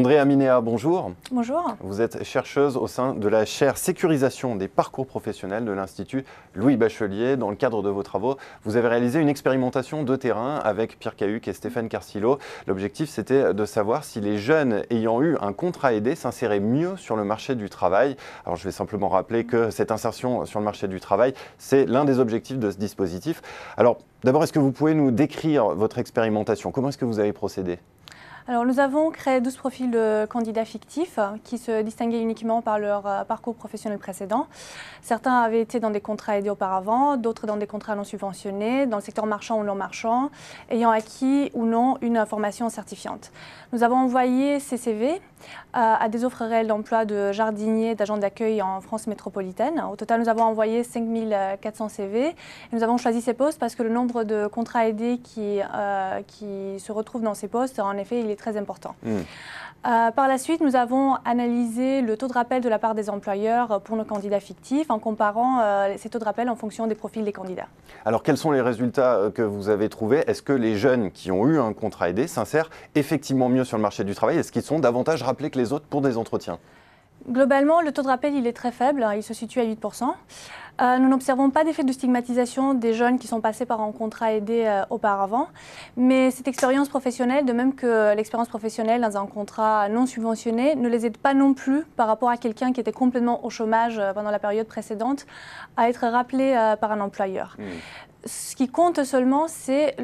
Andrea Minea, bonjour. Bonjour. Vous êtes chercheuse au sein de la chaire sécurisation des parcours professionnels de l'Institut Louis Bachelier. Dans le cadre de vos travaux, vous avez réalisé une expérimentation de terrain avec Pierre Cahuc et Stéphane Carcillo. L'objectif, c'était de savoir si les jeunes ayant eu un contrat aidé s'inséraient mieux sur le marché du travail. Alors, je vais simplement rappeler que cette insertion sur le marché du travail, c'est l'un des objectifs de ce dispositif. Alors, d'abord, est-ce que vous pouvez nous décrire votre expérimentation? Comment est-ce que vous avez procédé? Alors, nous avons créé 12 profils de candidats fictifs qui se distinguaient uniquement par leur parcours professionnel précédent. Certains avaient été dans des contrats aidés auparavant, d'autres dans des contrats non subventionnés, dans le secteur marchand ou non marchand, ayant acquis ou non une formation certifiante. Nous avons envoyé ces CV à des offres réelles d'emploi de jardiniers, d'agents d'accueil en France métropolitaine. Au total, nous avons envoyé 5400 CV. Et nous avons choisi ces postes parce que le nombre de contrats aidés qui se retrouvent dans ces postes, en effet, il est très important. Par la suite, nous avons analysé le taux de rappel de la part des employeurs pour nos candidats fictifs en comparant ces taux de rappel en fonction des profils des candidats. Alors, quels sont les résultats que vous avez trouvés? Est-ce que les jeunes qui ont eu un contrat aidé s'insèrent effectivement mieux sur le marché du travail? Est-ce qu'ils sont davantage rappelés que les autres pour des entretiens? Globalement, le taux de rappel il est très faible, il se situe à 8%. Nous n'observons pas d'effet de stigmatisation des jeunes qui sont passés par un contrat aidé auparavant, mais cette expérience professionnelle, de même que l'expérience professionnelle dans un contrat non subventionné, ne les aide pas non plus par rapport à quelqu'un qui était complètement au chômage pendant la période précédente à être rappelé par un employeur. Ce qui compte seulement, c'est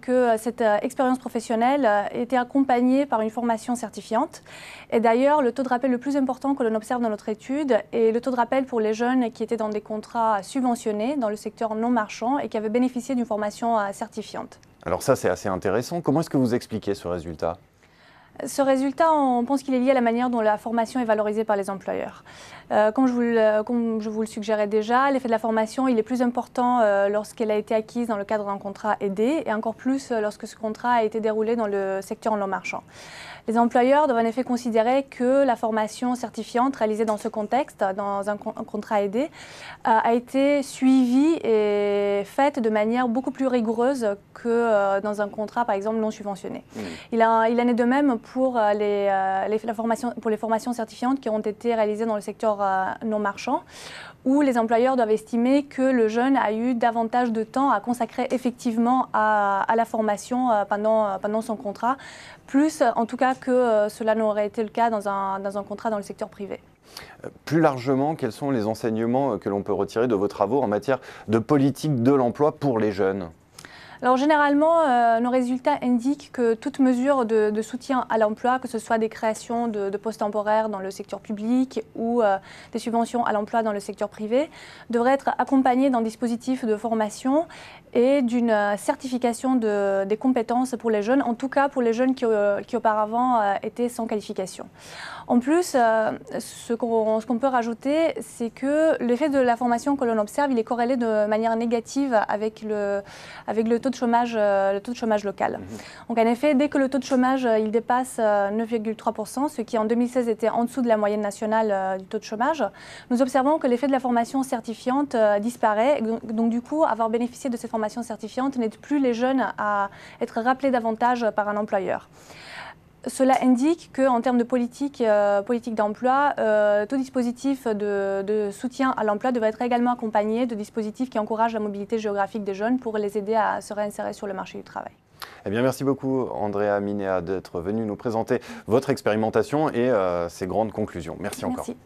que cette expérience professionnelle était accompagnée par une formation certifiante. Et d'ailleurs, le taux de rappel le plus important que l'on observe dans notre étude est le taux de rappel pour les jeunes qui étaient dans des contrats subventionnés dans le secteur non marchand et qui avaient bénéficié d'une formation certifiante. Alors ça, c'est assez intéressant. Comment est-ce que vous expliquez ce résultat? Ce résultat, on pense qu'il est lié à la manière dont la formation est valorisée par les employeurs. Comme je vous le suggérais déjà, l'effet de la formation il est plus important lorsqu'elle a été acquise dans le cadre d'un contrat aidé et encore plus lorsque ce contrat a été déroulé dans le secteur non marchand. Les employeurs doivent en effet considérer que la formation certifiante réalisée dans ce contexte, dans un contrat aidé, a été suivie et faite de manière beaucoup plus rigoureuse que dans un contrat, par exemple, non subventionné. Il en est de même pour les formations certifiantes qui ont été réalisées dans le secteur non marchand, où les employeurs doivent estimer que le jeune a eu davantage de temps à consacrer effectivement à la formation pendant son contrat, plus en tout cas que cela n'aurait été le cas dans un contrat dans le secteur privé. Plus largement, quels sont les enseignements que l'on peut retirer de vos travaux en matière de politique de l'emploi pour les jeunes ? Alors généralement, nos résultats indiquent que toute mesure de soutien à l'emploi, que ce soit des créations de postes temporaires dans le secteur public ou des subventions à l'emploi dans le secteur privé, devrait être accompagnée d'un dispositif de formation et d'une certification des compétences pour les jeunes, en tout cas pour les jeunes qui auparavant étaient sans qualification. En plus, ce qu'on peut rajouter, c'est que l'effet de la formation que l'on observe, il est corrélé de manière négative avec le taux de chômage local. Donc en effet, dès que le taux de chômage il dépasse 9,3%, ce qui en 2016 était en dessous de la moyenne nationale du taux de chômage, nous observons que l'effet de la formation certifiante disparaît. Donc du coup, avoir bénéficié de cette formation certifiante n'aide plus les jeunes à être rappelés davantage par un employeur. Cela indique qu'en termes de politique d'emploi, tout dispositif de soutien à l'emploi devrait être également accompagné de dispositifs qui encouragent la mobilité géographique des jeunes pour les aider à se réinsérer sur le marché du travail. Eh bien, merci beaucoup, Andrea Minea, d'être venue nous présenter votre expérimentation et ses grandes conclusions. Merci encore. Merci.